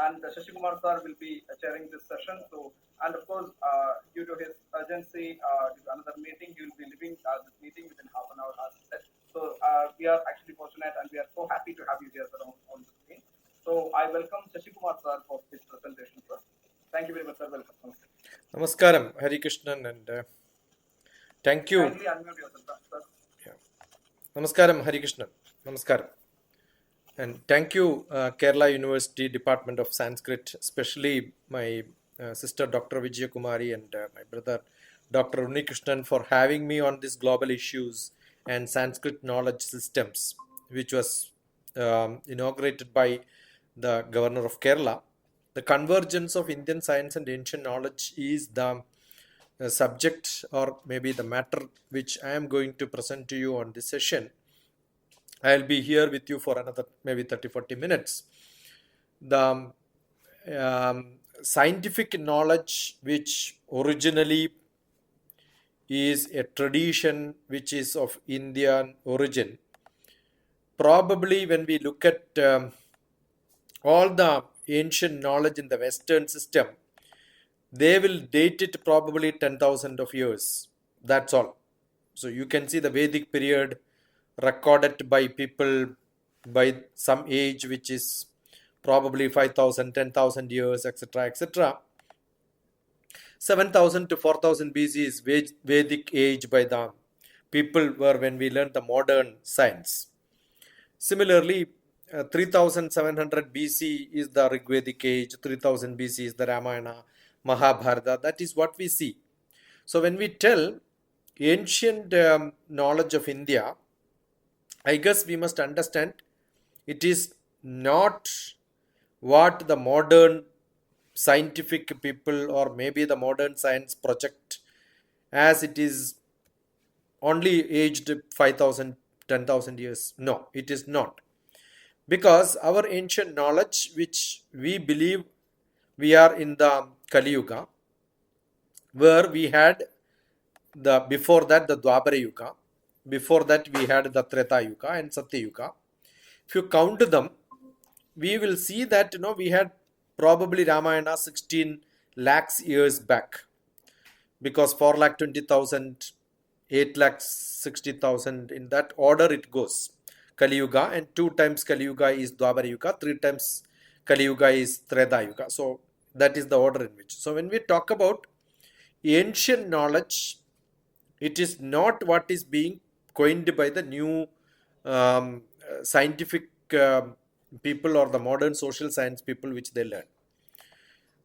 and Sasikumar sir will be chairing this session. So, and of course, due to his urgency, due to another meeting, he will be leaving this meeting within half an hour as said. So, we are actually fortunate and we are so happy to have you here sir, on the screen. So, I welcome Sasikumar sir for this presentation, sir. Thank you very much, sir. Welcome. Namaskaram, Hari Krishnan, and thank you. Kindly unmute yourself, sir. Yeah. Namaskaram, Hari Krishnan. Namaskaram. And thank you, Kerala University Department of Sanskrit, especially my sister Dr. Vijaya Kumari and my brother Dr. Krishnan for having me on these global issues and Sanskrit knowledge systems, which was inaugurated by the Governor of Kerala. The convergence of Indian science and ancient knowledge is the subject or maybe the matter which I am going to present to you on this session. I'll be here with you for another maybe 30-40 minutes. The scientific knowledge which originally is a tradition which is of Indian origin. Probably when we look at all the ancient knowledge in the Western system, they will date it probably 10,000 of years. That's all. So you can see the Vedic period recorded by people by some age which is probably 5,000, 10,000 years, etc., etc. 7,000 to 4,000 BC is Vedic age by the people were when we learned the modern science. Similarly, 3,700 BC is the Rigvedic age, 3,000 BC is the Ramayana, Mahabharata. That is what we see. So when we tell ancient knowledge of India, I guess we must understand it is not what the modern scientific people or maybe the modern science project as it is only aged 5,000, 10,000 years. No, it is not. Because our ancient knowledge which we believe we are in the Kali Yuga, where we had the before that the Dwapara Yuga, before that we had the Treta Yuga and Satya Yuga. If you count them, we will see that we had probably Ramayana 16 lakhs years back, because 4,20,000, 8,60,000, in that order it goes. Kali Yuga, and 2 times Kali Yuga is Dwapara Yuga, 3 times Kali Yuga is Treta Yuga. So that is the order in which. So when we talk about ancient knowledge, it is not what is being coined by the new scientific people or the modern social science people which they learn.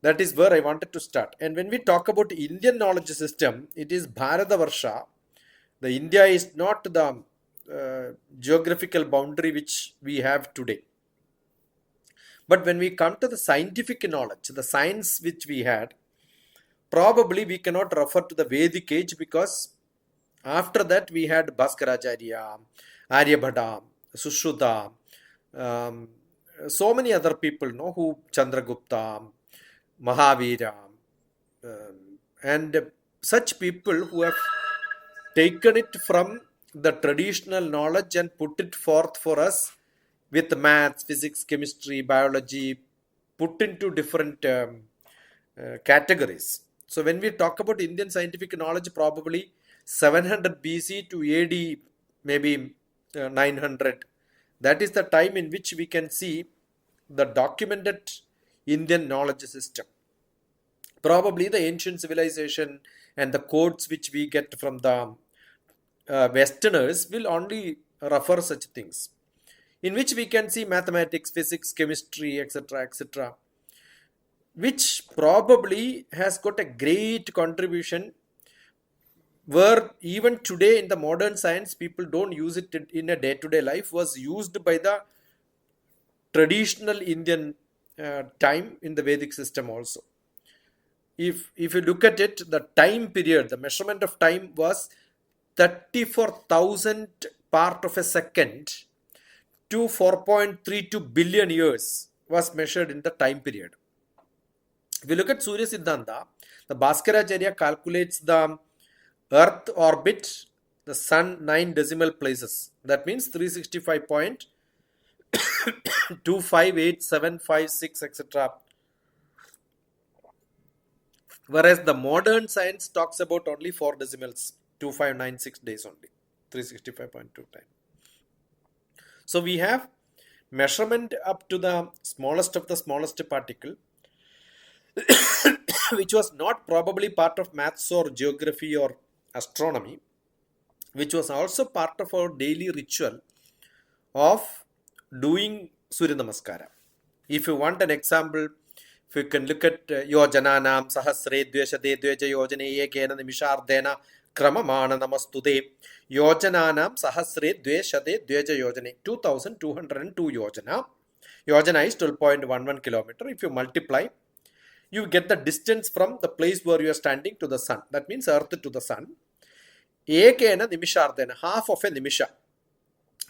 That is where I wanted to start. And when we talk about Indian knowledge system, it is Bharatavarsha. The India is not the geographical boundary which we have today. But when we come to the scientific knowledge, the science which we had, probably we cannot refer to the Vedic age, because after that we had Bhaskaracharya, Aryabhata, Sushruta, so many other people who Chandragupta, Mahavira, and such people who have taken it from the traditional knowledge and put it forth for us with maths, physics, chemistry, biology, put into different categories. So when we talk about Indian scientific knowledge, probably 700 BC to AD maybe 900, that is the time in which we can see the documented Indian knowledge system. Probably the ancient civilization and the codes which we get from the Westerners will only refer such things, in which we can see mathematics, physics, chemistry, etc., etc., which probably has got a great contribution, where even today in the modern science people don't use it in a day-to-day life, was used by the traditional Indian time in the Vedic system also. If you look at it, the time period, the measurement of time was 34,000 part of a second to 4.32 billion years was measured in the time period. If you look at Surya Siddhanta, the Bhaskaracharya calculates the Earth orbit, the Sun 9 decimal places. That means 365.258756, etc. Whereas the modern science talks about only 4 decimals, 2596 days only, 365.2 time. So we have measurement up to the smallest of the smallest particle, which was not probably part of maths or geography or astronomy, which was also part of our daily ritual of doing Surya Namaskara. If you want an example, if you can look at Yojananam Sahasre Dveshade Dveja Yojane Ekena Nimishardena Kramamana Namastude Yojananam Sahasre Dveshade Dveja Yojane 2202 Yojana. Yojana is 12.11 kilometer. If you multiply, you get the distance from the place where you are standing to the sun. That means earth to the sun. Ekena Nimishardena, half of a nimisha.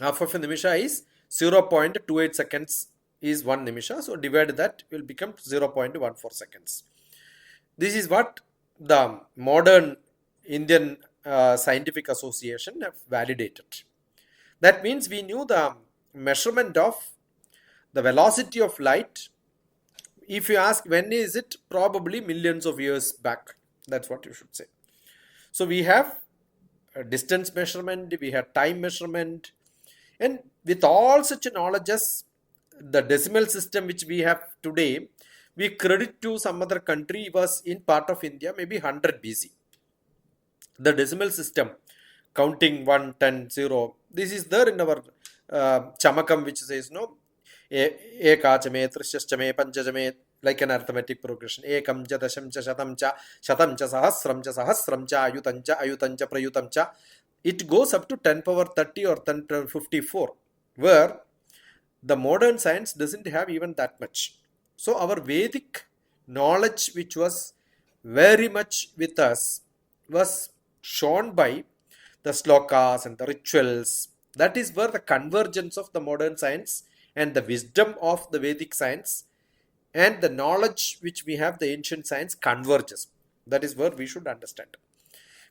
Half of a nimisha is 0.28 seconds is 1 nimisha. So divide that, will become 0.14 seconds. This is what the modern Indian Scientific Association have validated. That means we knew the measurement of the velocity of light. If you ask when is it, probably millions of years back. That's what you should say. So we have a distance measurement, we have time measurement, and with all such knowledges, the decimal system which we have today, we credit to some other country was in part of India, maybe 100 BC. The decimal system, counting 1, 10, 0, this is there in our Chamakam, which says, no, Ekachame, Trishashchame, Panchajame, like an arithmetic progression. Ekam cha, dasham cha, shatam cha, sahasram cha, ayutancha, prayutamcha. It goes up to 10 power 30 or 10 power 54, where the modern science doesn't have even that much. So our Vedic knowledge, which was very much with us, was shown by the slokas and the rituals. That is where the convergence of the modern science and the wisdom of the Vedic science and the knowledge which we have, the ancient science, converges. That is where we should understand.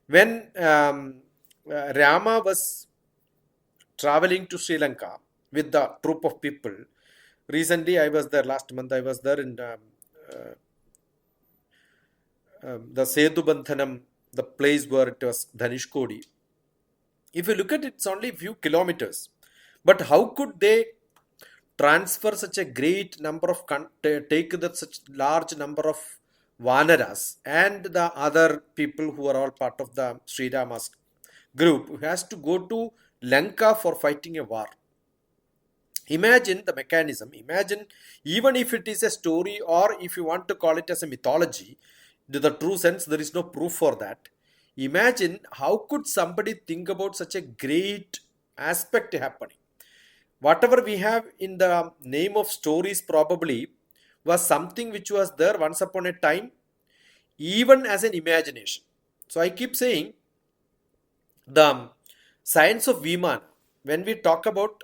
When Rama was traveling to Sri Lanka with the troop of people, recently I was there, last month I was there in the Setu Bandhanam, the place where it was Dhanishkodi. If you look at it, it's only a few kilometers. But how could they transfer such a great number of, take such large number of Vanaras and the other people who are all part of the Sri Rama's group, who has to go to Lanka for fighting a war? Imagine the mechanism. Imagine, even if it is a story or if you want to call it as a mythology, to the true sense, there is no proof for that. Imagine how could somebody think about such a great aspect happening. Whatever we have in the name of stories probably was something which was there once upon a time, even as an imagination. So I keep saying the science of Vimana, when we talk about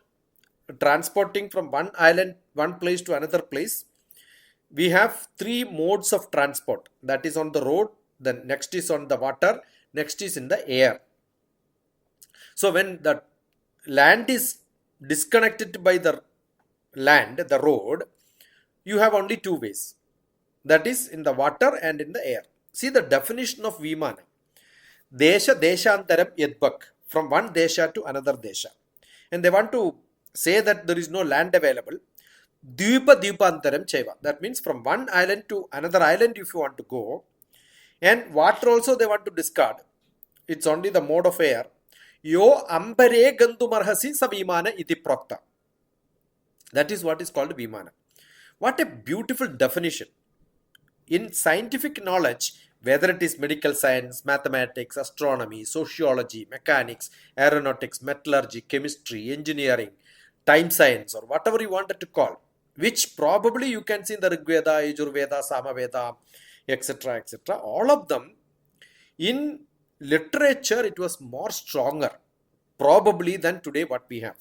transporting from one island, one place to another place, we have 3 modes of transport. That is on the road, then next is on the water, next is in the air. So when the land is disconnected by the land, the road, you have only 2 ways. That is in the water and in the air. See the definition of Vimana. Desha deshantaram yadbak, from one desha to another desha. And they want to say that there is no land available. Dvipa dvipantaram chaiva. That means from one island to another island if you want to go. And water also they want to discard. It's only the mode of air. Yo ambare gantumarhasi sa Vimana iti prokta. That is what is called Vimana. What a beautiful definition. In scientific knowledge, whether it is medical science, mathematics, astronomy, sociology, mechanics, aeronautics, metallurgy, chemistry, engineering, time science, or whatever you wanted to call, which probably you can see in the Rigveda, Yajurveda, Samaveda, etc., etc. All of them, in literature, it was more stronger, probably, than today what we have.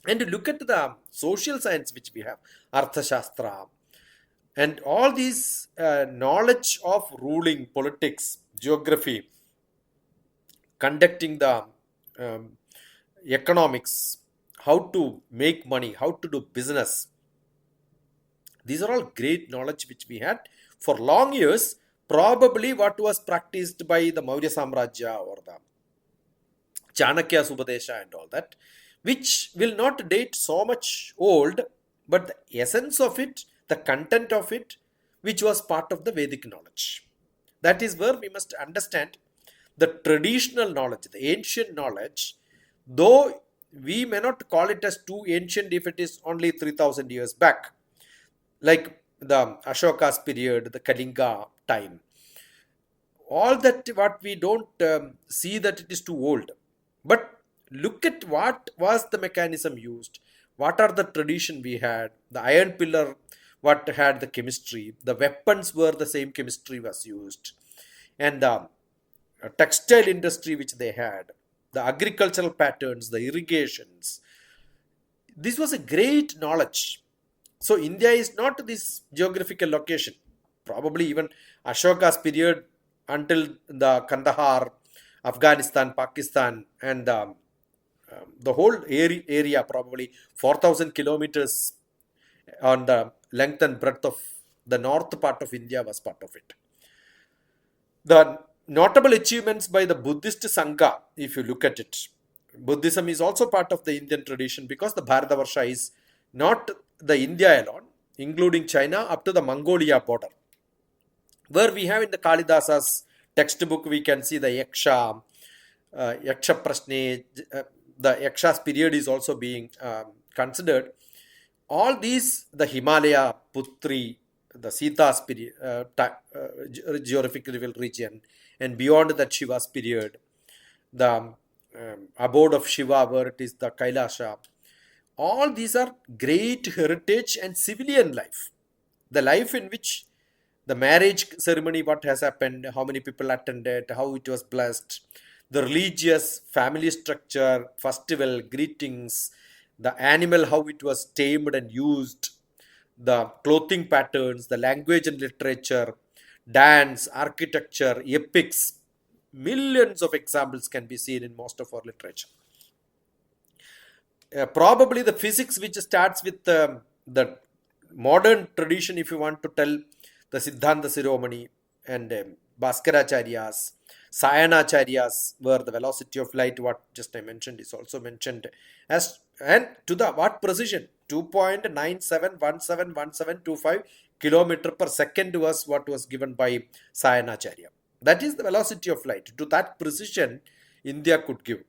And look at the social science which we have, Arthashastra, and all these knowledge of ruling, politics, geography, conducting the economics, how to make money, how to do business. These are all great knowledge which we had for long years, probably what was practiced by the Maurya Samrajya or the Chanakya Subadesha and all that, which will not date so much old, but the essence of it, the content of it, which was part of the Vedic knowledge. That is where we must understand the traditional knowledge, the ancient knowledge, though we may not call it as too ancient if it is only 3000 years back, like the Ashoka's period, the Kalinga time. All that what we don't see that it is too old, but look at what was the mechanism used, what are the tradition we had, the iron pillar, what had the chemistry, the weapons were the same chemistry was used, and the textile industry which they had, the agricultural patterns, the irrigations. This was a great knowledge. So India is not this geographical location. Probably even Ashoka's period until the Kandahar, Afghanistan, Pakistan, and the whole area, probably 4,000 kilometers on the length and breadth of the north part of India was part of it. The notable achievements by the Buddhist Sangha, if you look at it, Buddhism is also part of the Indian tradition because the Bharatavarsha is not the India alone, including China up to the Mongolia border. Where we have in the Kalidasa's textbook, we can see the Yaksha, Yaksha Prashne, the Yaksha's period is also being considered. All these, the Himalaya, Putri, the Sita's period, geographical region, and beyond that Shiva's period, the abode of Shiva, where it is the Kailasha. All these are great heritage and civilian life. The life in which the marriage ceremony, what has happened, how many people attended, how it was blessed, the religious family structure, festival, greetings, the animal, how it was tamed and used, the clothing patterns, the language and literature, dance, architecture, epics. Millions of examples can be seen in most of our literature. Probably the physics which starts with the modern tradition, if you want to tell, the Siddhanta Siromani and Bhaskaracharyas, Sayanacharyas, where the velocity of light, what just I mentioned, is also mentioned as, and to the what precision, 2.97171725 kilometer per second was what was given by Sayanacharya. That is the velocity of light. To that precision, India could give.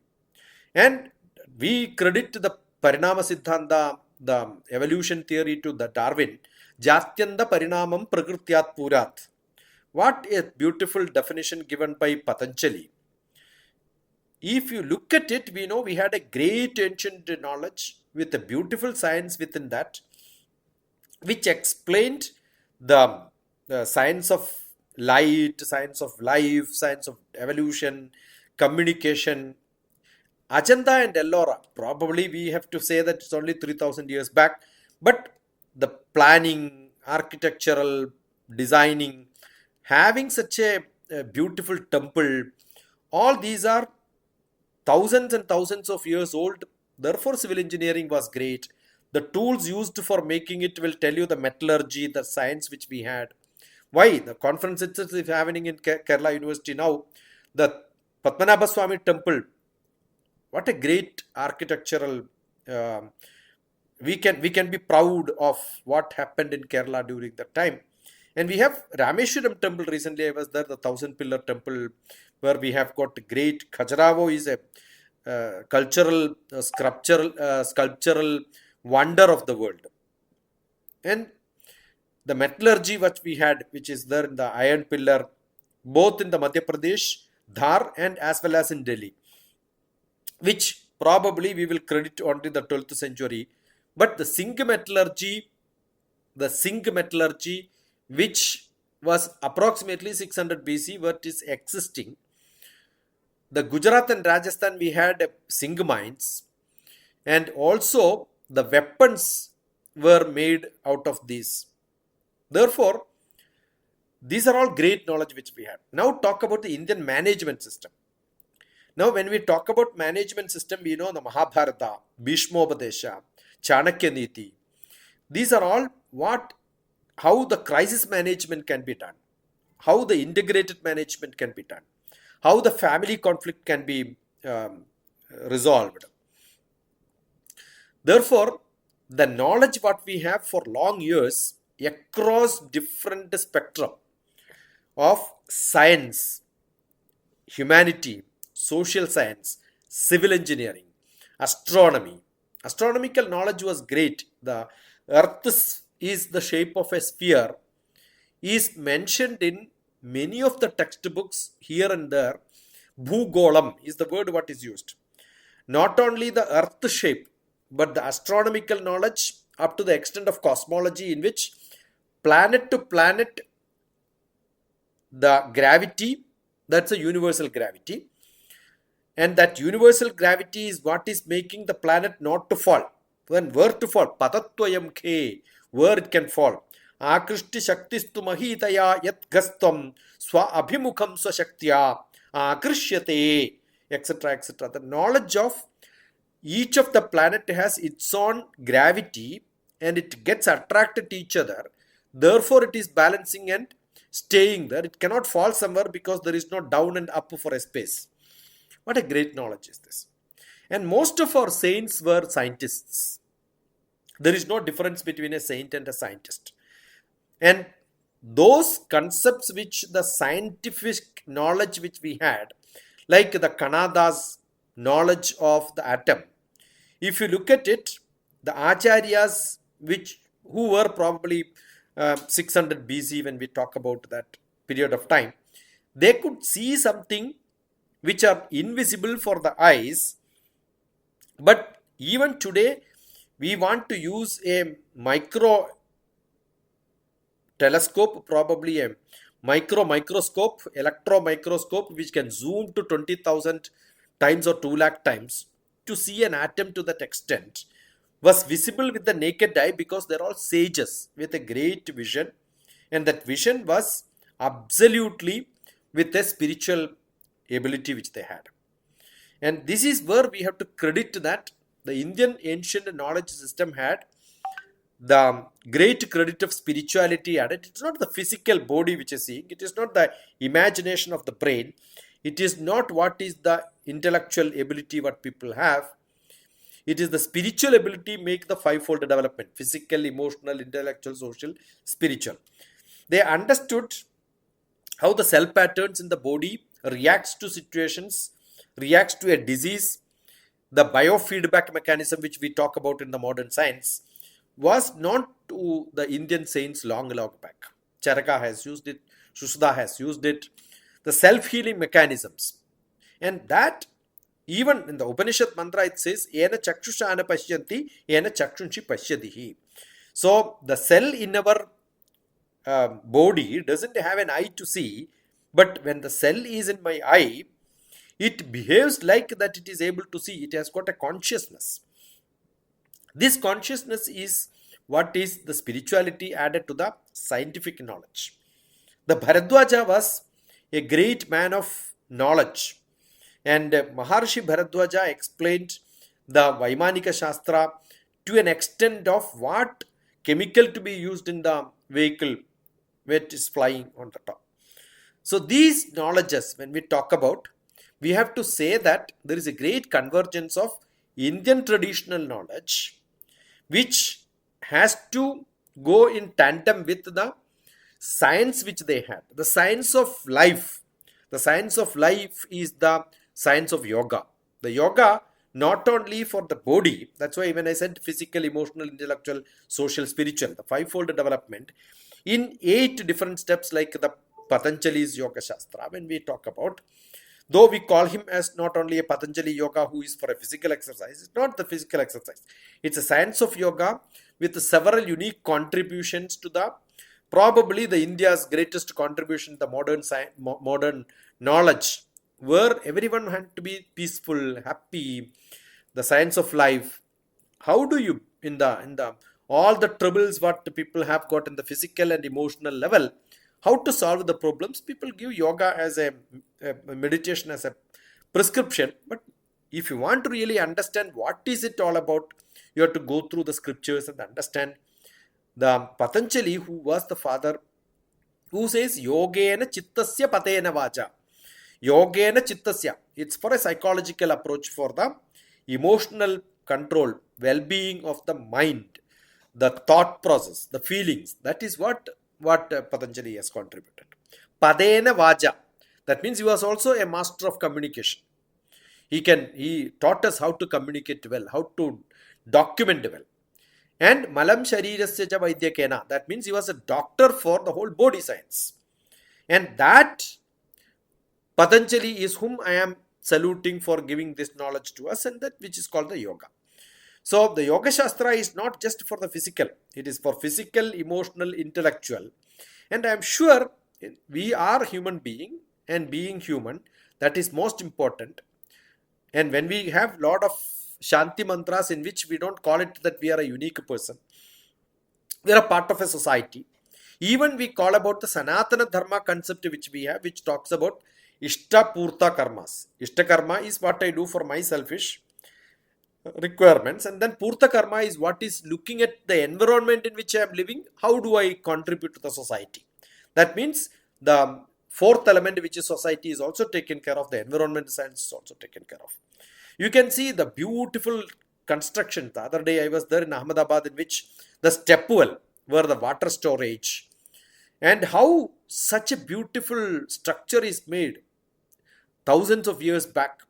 And we credit the Parinama Siddhanta, the evolution theory, to the Darwin. Jatyanda Parinamam Prakrityat Purat. What a beautiful definition given by Patanjali. If you look at it, we know we had a great ancient knowledge with a beautiful science within that, which explained the science of light, science of life, science of evolution, communication. Ajanta and Ellora, probably we have to say that it's only 3000 years back, but the planning, architectural designing, having such a beautiful temple, all these are thousands and thousands of years old. Therefore, civil engineering was great. The tools used for making it will tell you the metallurgy, the science which we had. Why? The conference itself is happening in Kerala University now. The Padmanabha Swami temple, what a great architectural, we can be proud of what happened in Kerala during that time. And we have Rameshwaram temple. Recently I was there, the 1000-pillar temple, where we have got great Khajuraho is a cultural, sculptural wonder of the world. And the metallurgy which we had, which is there in the iron pillar, both in the Madhya Pradesh, Dhar, and as well as in Delhi, which probably we will credit only the 12th century. But the zinc metallurgy, which was approximately 600 BC, what is existing. The Gujarat and Rajasthan, we had zinc mines, and also the weapons were made out of these. Therefore, these are all great knowledge which we have. Now talk about the Indian management system. Now when we talk about management system, we know the Mahabharata, Bhishmopadesha, Chanakya Niti. These are all how the crisis management can be done. how the integrated management can be done, how the family conflict can be resolved. Therefore, the knowledge what we have for long years across different spectrum of science, humanity, social science, civil engineering, astronomy. Astronomical knowledge was great. The earth is the shape of a sphere is mentioned in many of the textbooks here and there. Bhugolam is the word what is used. Not only the earth shape, but the astronomical knowledge up to the extent of cosmology, in which planet to planet, the gravity, that's a universal gravity, and that universal gravity is what is making the planet not to fall. Then where to fall? Patatvayam khe, where it can fall. Akrishti shaktistu mahitaya yat gastam swa abhimukham swashaktya akrishyate, etc., etc. The knowledge of each of the planet has its own gravity and it gets attracted to each other. Therefore, it is balancing and staying there. It cannot fall somewhere because there is no down and up for a space. What a great knowledge is this. And most of our saints were scientists. There is no difference between a saint and a scientist. And those concepts which the scientific knowledge which we had, like the Kannada's knowledge of the atom, if you look at it, the acharyas who were probably 600 BC when we talk about that period of time, they could see something which are invisible for the eyes. But even today, we want to use a micro telescope, probably a microscope, electron microscope, which can zoom to 20,000 times or 2 lakh times to see an atom to that extent, was visible with the naked eye because they're all sages with a great vision, and that vision was absolutely with a spiritual ability which they had. And this is where we have to credit that the Indian ancient knowledge system had the great credit of spirituality added. It's not the physical body which is seeing, it is not the imagination of the brain, it is not what is the intellectual ability what people have. It is the spiritual ability make the fivefold development: physical, emotional, intellectual, social, spiritual. They understood how the cell patterns in the body reacts to situations, reacts to a disease. The biofeedback mechanism which we talk about in the modern science was known to the Indian saints long back. Charaka has used it, Shushda has used it, the self-healing mechanisms. And that, even in the Upanishad mantra, it says, Ena chakshusha ana pashyanti, ena chakshunshi pashyadihi. So, the cell in our body doesn't have an eye to see, but when the cell is in my eye, it behaves like that it is able to see. It has got a consciousness. This consciousness is what is the spirituality added to the scientific knowledge. The Bharadwaja was a great man of knowledge, and Maharshi Bharadwaja explained the Vaimanika Shastra to an extent of what chemical to be used in the vehicle when it is flying on the top. So these knowledges, when we talk about, we have to say that there is a great convergence of Indian traditional knowledge which has to go in tandem with the science which they had. The science of life. The science of life is the science of yoga. The yoga not only for the body, that's why when I said physical, emotional, intellectual, social, spiritual, the fivefold development, in 8 different steps like the Patanjali's Yoga Shastra, when we talk about, though we call him as not only a Patanjali yoga who is for a physical exercise, it's not the physical exercise. It's a science of yoga with several unique contributions to the, probably the India's greatest contribution to the modern science, modern knowledge, where everyone had to be peaceful, happy, the science of life. How do you, in the all the troubles what the people have got in the physical and emotional level, how to solve the problems? People give yoga as a meditation as a prescription, but if you want to really understand what is it all about, you have to go through the scriptures and understand. The Patanjali, who was the father who says Yogena Chittasya Patena Vacha. Yogena Chittasya. It's for a psychological approach for the emotional control, well-being of the mind, the thought process, the feelings. That is what Patanjali has contributed. Padena Vaja. That means he was also a master of communication. He taught us how to communicate well, how to document well. And Malam Sharirasya cha Vaidyakena. That means he was a doctor for the whole body science. And that Patanjali is whom I am saluting for giving this knowledge to us, and that which is called the yoga. So the Yoga Shastra is not just for the physical. It is for physical, emotional, intellectual. And I am sure we are human being, and being human, that is most important. And when we have lot of Shanti mantras in which we don't call it that we are a unique person, we are a part of a society. Even we call about the Sanatana Dharma concept which we have, which talks about Ishta Purta Karmas. Ishta Karma is what I do for my selfish requirements, and then Purta Karma is what is looking at the environment in which I am living. How do I contribute to the society? That means the fourth element, which is society, is also taken care of. The environment science is also taken care of. You can see the beautiful construction. The other day I was there in Ahmedabad, in which the step well were the water storage, and how such a beautiful structure is made thousands of years back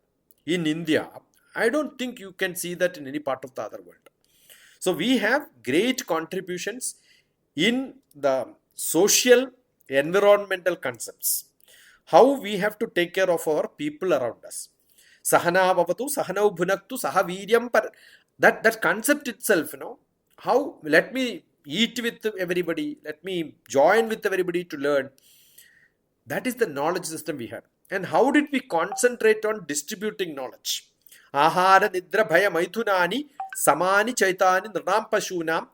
in India. I don't think you can see that in any part of the other world. So we have great contributions in the social, environmental concepts. How we have to take care of our people around us. Sahana vavatu, sahanau bhunaktu, sahaviryam par. That concept itself, how, let me eat with everybody, let me join with everybody to learn. That is the knowledge system we have. And how did we concentrate on distributing knowledge? Ahara nidra bhaya maithunani samani chaitani nranam pashunam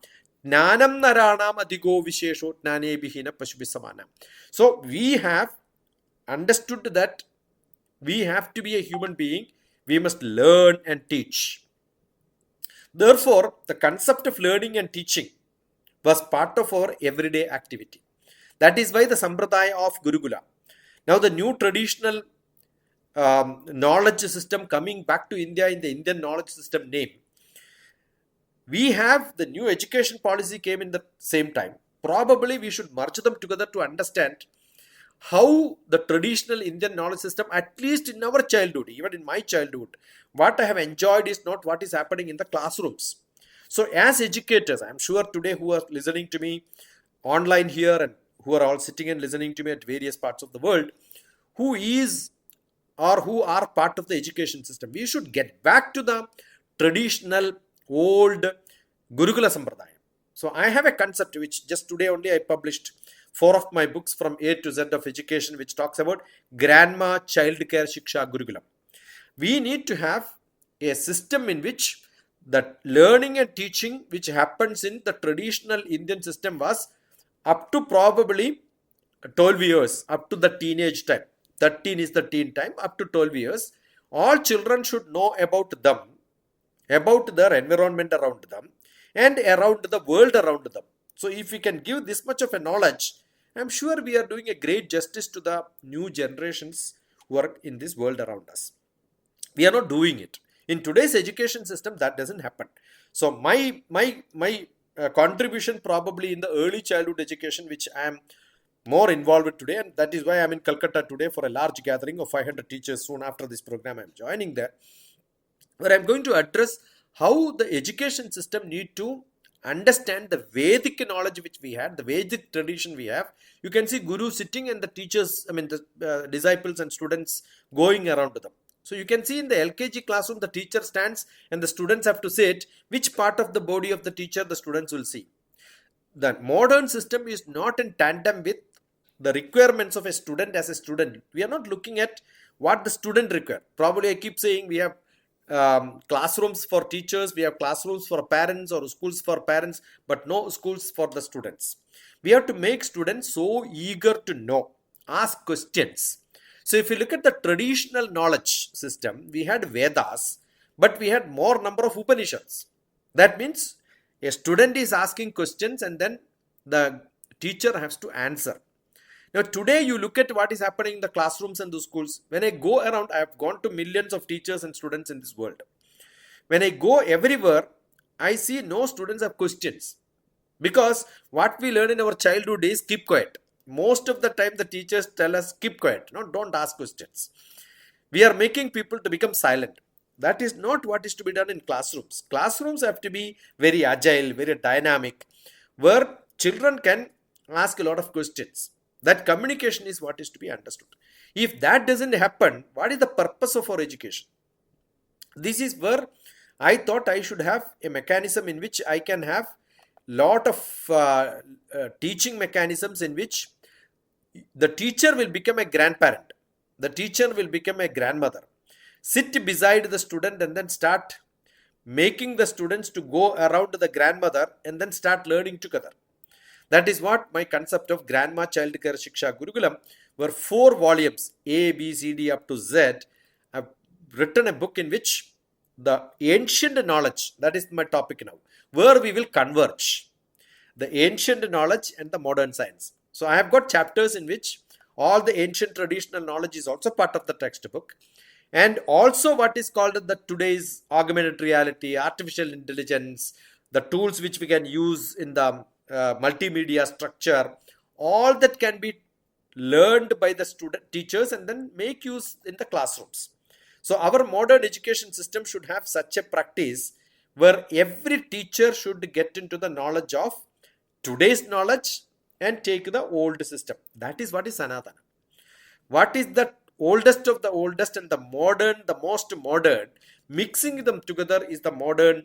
jnanam naranam adigo vishesho jnane bihina pashubhi samana. So we have understood that we have to be a human being. We must learn and teach. Therefore, the concept of learning and teaching was part of our everyday activity. That is why the Sampradaya of Gurukula. Now the new traditional knowledge system coming back to India in the Indian knowledge system name. We have the new education policy came in the same time. Probably we should merge them together to understand how the traditional Indian knowledge system, at least in our childhood, even in my childhood, what I have enjoyed is not what is happening in the classrooms. So as educators, I am sure today who are listening to me online here and who are all sitting and listening to me at various parts of the world, who is or who are part of the education system, we should get back to the traditional old Gurukula Sampradaya. So I have a concept which just today only I published 4 of my books from A to Z of education, which talks about grandma child care SHIKSHA Gurukulam. We need to have a system in which the learning and teaching which happens in the traditional Indian system was up to probably 12 years, up to the teenage time. 13 is the teen time, up to 12 years. All children should know about them, about their environment around them, and around the world around them. So if we can give this much of a knowledge, I'm sure we are doing a great justice to the new generations who are in this world around us. We are not doing it. In today's education system, that doesn't happen. So my contribution probably in the early childhood education, which I am more involved with today, and that is why I am in Calcutta today for a large gathering of 500 teachers. Soon after this program, I am joining there, where I am going to address how the education system need to understand the Vedic knowledge which we had, the Vedic tradition we have. You can see Guru sitting and the teachers, the disciples and students going around them. So you can see in the LKG classroom, the teacher stands and the students have to sit which part of the body of the teacher the students will see. The modern system is not in tandem with the requirements of a student as a student. We are not looking at what the student requires. Probably I keep saying we have classrooms for teachers, we have classrooms for parents or schools for parents, but no schools for the students. We have to make students so eager to know, ask questions. So if you look at the traditional knowledge system, we had Vedas, but we had more number of Upanishads. That means a student is asking questions and then the teacher has to answer. Now, today you look at what is happening in the classrooms and the schools. When I go around, I have gone to millions of teachers and students in this world. When I go everywhere, I see no students have questions. Because what we learn in our childhood is keep quiet. Most of the time, the teachers tell us keep quiet. No, don't ask questions. We are making people to become silent. That is not what is to be done in classrooms. Classrooms have to be very agile, very dynamic, where children can ask a lot of questions. That communication is what is to be understood. If that doesn't happen, what is the purpose of our education? This is where I thought I should have a mechanism in which I can have lot of teaching mechanisms in which the teacher will become a grandparent, the teacher will become a grandmother, sit beside the student and then start making the students to go around the grandmother and then start learning together. That is what my concept of Grandma Child Care Shiksha Gurukulam, were 4 volumes, A, B, C, D up to Z. I've written a book in which the ancient knowledge, that is my topic now, where we will converge the ancient knowledge and the modern science. So I have got chapters in which all the ancient traditional knowledge is also part of the textbook, and also what is called the today's augmented reality, artificial intelligence, the tools which we can use in the multimedia structure, all that can be learned by the student teachers and then make use in the classrooms. So our modern education system should have such a practice where every teacher should get into the knowledge of today's knowledge and take the old system. That is what is Sanatana. What is the oldest of the oldest and the modern, the most modern, mixing them together is the modern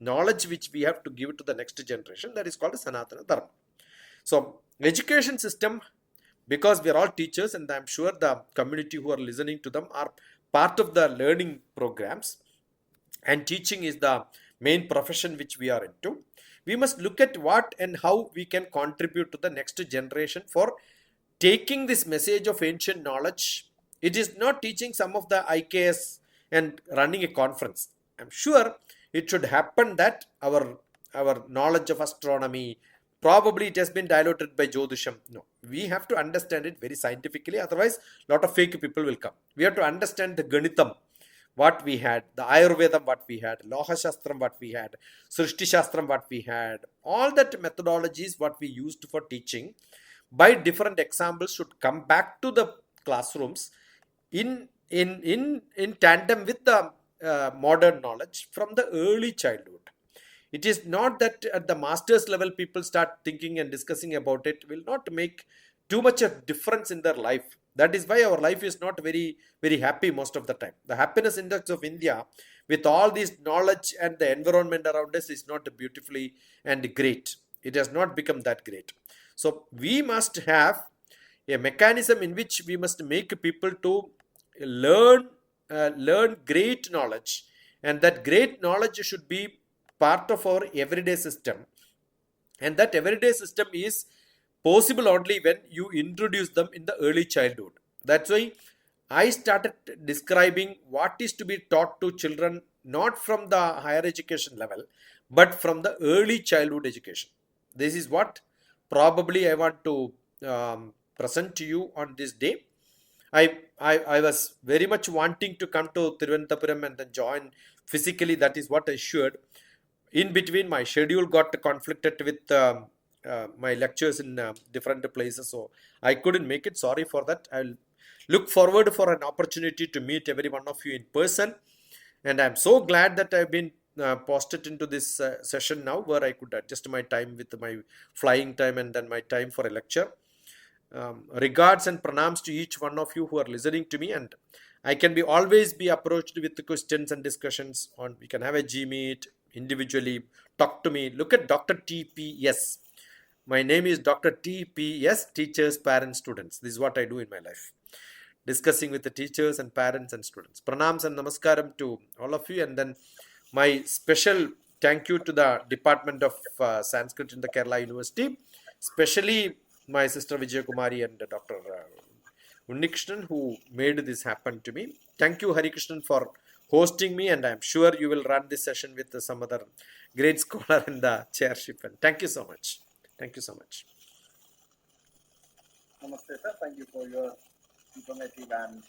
knowledge which we have to give to the next generation. That is called Sanatana Dharma. So education system, because we are all teachers and I am sure the community who are listening to them are part of the learning programs, and teaching is the main profession which we are into. We must look at what and how we can contribute to the next generation for taking this message of ancient knowledge. It is not teaching some of the IKS and running a conference. I'm sure it should happen that our knowledge of astronomy, probably it has been diluted by Jyotiṣam. No, we have to understand it very scientifically. Otherwise, a lot of fake people will come. We have to understand the Gaṇitam, what we had, the Ayurveda, what we had, Loha Shastram, what we had, Srishti Shastram, what we had. All that methodologies, what we used for teaching, by different examples, should come back to the classrooms in tandem with the modern knowledge from the early childhood. It is not that at the master's level people start thinking and discussing about it, will not make too much of difference in their life. That is why our life is not very, very happy most of the time. The happiness index of India, with all this knowledge and the environment around us, is not beautifully and great. It has not become that great. So we must have a mechanism in which we must make people to learn great knowledge, and that great knowledge should be part of our everyday system, and that everyday system is possible only when you introduce them in the early childhood. That's why I started describing what is to be taught to children, not from the higher education level, but from the early childhood education. This is what probably I want to present to you on this day. I was very much wanting to come to Thiruvananthapuram and then join physically. That is what I should. In between, my schedule got conflicted with my lectures in different places, so I couldn't make it. Sorry for that. I'll look forward for an opportunity to meet every one of you in person, and I'm so glad that I've been posted into this session now, where I could adjust my time with my flying time and then my time for a lecture. Regards and pranams to each one of you who are listening to me, and I can always be approached with the questions and discussions on. We can have a G-Meet individually. Talk to me. Look at DrTPS. My name is DrTPS, Teachers, Parents, Students. This is what I do in my life. Discussing with the teachers and parents and students. Pranams and namaskaram to all of you. And then my special thank you to the Department of Sanskrit in the Kerala University, especially my sister Vijay Kumari and Dr. Unnikrishnan, who made this happen to me. Thank you, Hari Krishnan, for hosting me, and I'm sure you will run this session with some other great scholar in the chairship. And thank you so much. Thank you so much. Namaste, sir. Thank you for your informative and